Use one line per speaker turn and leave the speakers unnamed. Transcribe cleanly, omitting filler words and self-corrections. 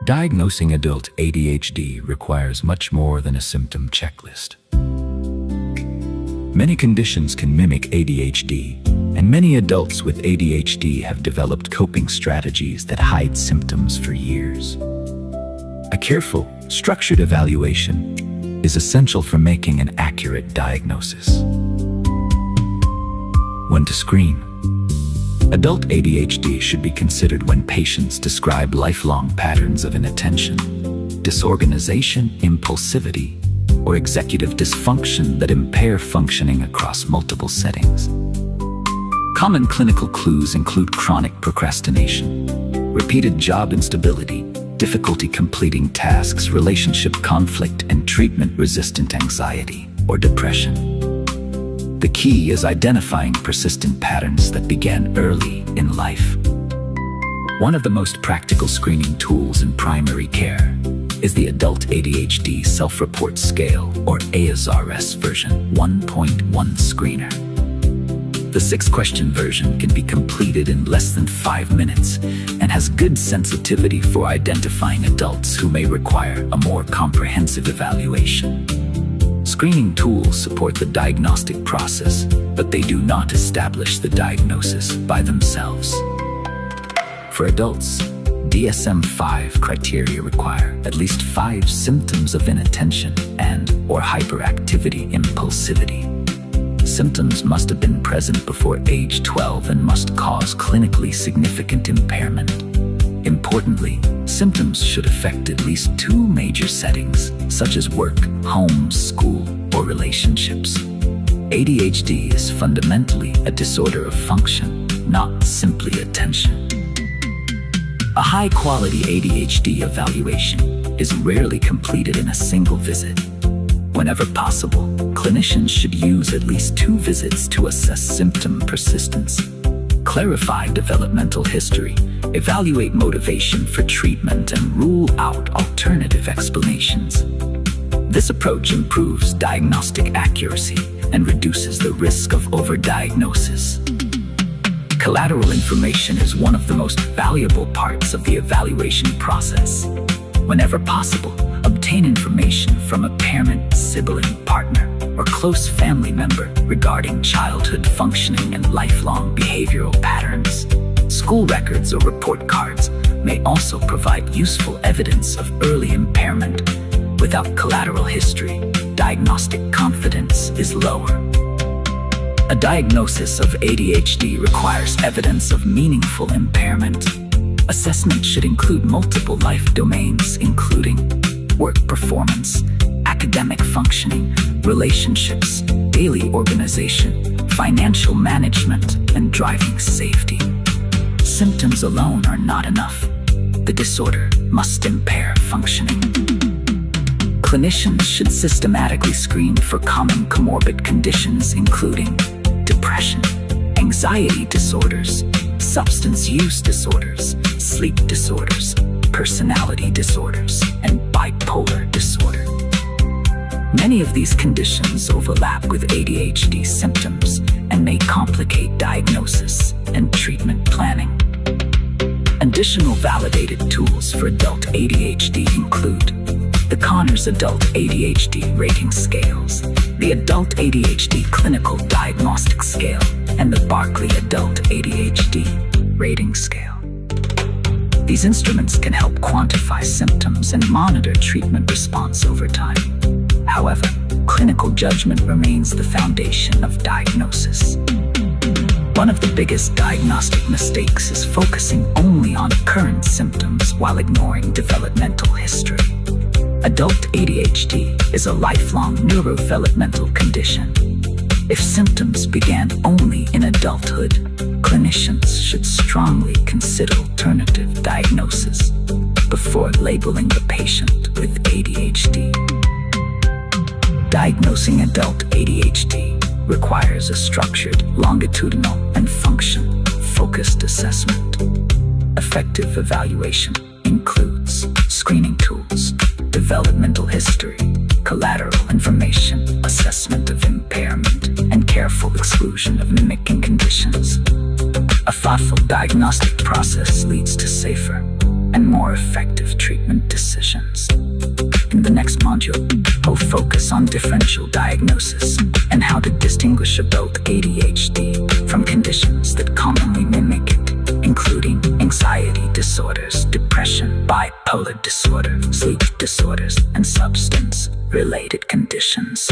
Diagnosing adult ADHD requires much more than a symptom checklist. Many conditions can mimic ADHD, and many adults with ADHD have developed coping strategies that hide symptoms for years. A careful, structured evaluation is essential for making an accurate diagnosis. When to screen. Adult ADHD should be considered when patients describe lifelong patterns of inattention, disorganization, impulsivity, or executive dysfunction that impair functioning across multiple settings. Common clinical clues include chronic procrastination, repeated job instability, difficulty completing tasks, relationship conflict, and treatment-resistant anxiety or depression. The key is identifying persistent patterns that began early in life. One of the most practical screening tools in primary care is the Adult ADHD Self-Report Scale, or ASRS version 1.1 screener. The 6-question version can be completed in less than 5 minutes and has good sensitivity for identifying adults who may require a more comprehensive evaluation. Screening tools support the diagnostic process, but they do not establish the diagnosis by themselves. For adults, DSM-5 criteria require at least 5 symptoms of inattention and/or hyperactivity impulsivity. Symptoms must have been present before age 12 and must cause clinically significant impairment. Importantly, symptoms should affect at least 2 major settings, such as work, home, school, or relationships. ADHD is fundamentally a disorder of function, not simply attention. A high-quality ADHD evaluation is rarely completed in a single visit. Whenever possible, clinicians should use at least 2 visits to assess symptom persistence, clarify developmental history, evaluate motivation for treatment, and rule out alternative explanations. This approach improves diagnostic accuracy and reduces the risk of overdiagnosis. Collateral information is one of the most valuable parts of the evaluation process. Whenever possible, obtain information from a parent, sibling, partner, or close family member regarding childhood functioning and lifelong behavioral patterns. School records or report cards may also provide useful evidence of early impairment. Without collateral history, diagnostic confidence is lower. A diagnosis of ADHD requires evidence of meaningful impairment. Assessment should include multiple life domains, including work performance, academic functioning, relationships, daily organization, financial management, and driving safety. Symptoms alone are not enough. The disorder must impair functioning. Clinicians should systematically screen for common comorbid conditions, including depression, anxiety disorders, substance use disorders, sleep disorders, personality disorders, and bipolar disorder. Many of these conditions overlap with ADHD symptoms and may complicate diagnosis and treatment planning. Additional validated tools for adult ADHD include the Conners Adult ADHD Rating Scales, the Adult ADHD Clinical Diagnostic Scale, and the Barkley Adult ADHD Rating Scale. These instruments can help quantify symptoms and monitor treatment response over time. However, clinical judgment remains the foundation of diagnosis. One of the biggest diagnostic mistakes is focusing only on current symptoms while ignoring developmental history. Adult ADHD is a lifelong neurodevelopmental condition. If symptoms began only in adulthood, clinicians should strongly consider alternative diagnosis before labeling the patient with ADHD. Diagnosing adult ADHD requires a structured, longitudinal, and function-focused assessment. Effective evaluation includes screening tools, developmental history, collateral information, assessment of impairment, and careful exclusion of mimicking conditions. A thoughtful diagnostic process leads to safer, and more effective treatment decisions. In the next module, we'll focus on differential diagnosis and how to distinguish adult ADHD from conditions that commonly mimic it, including anxiety disorders, depression, bipolar disorder, sleep disorders, and substance-related conditions.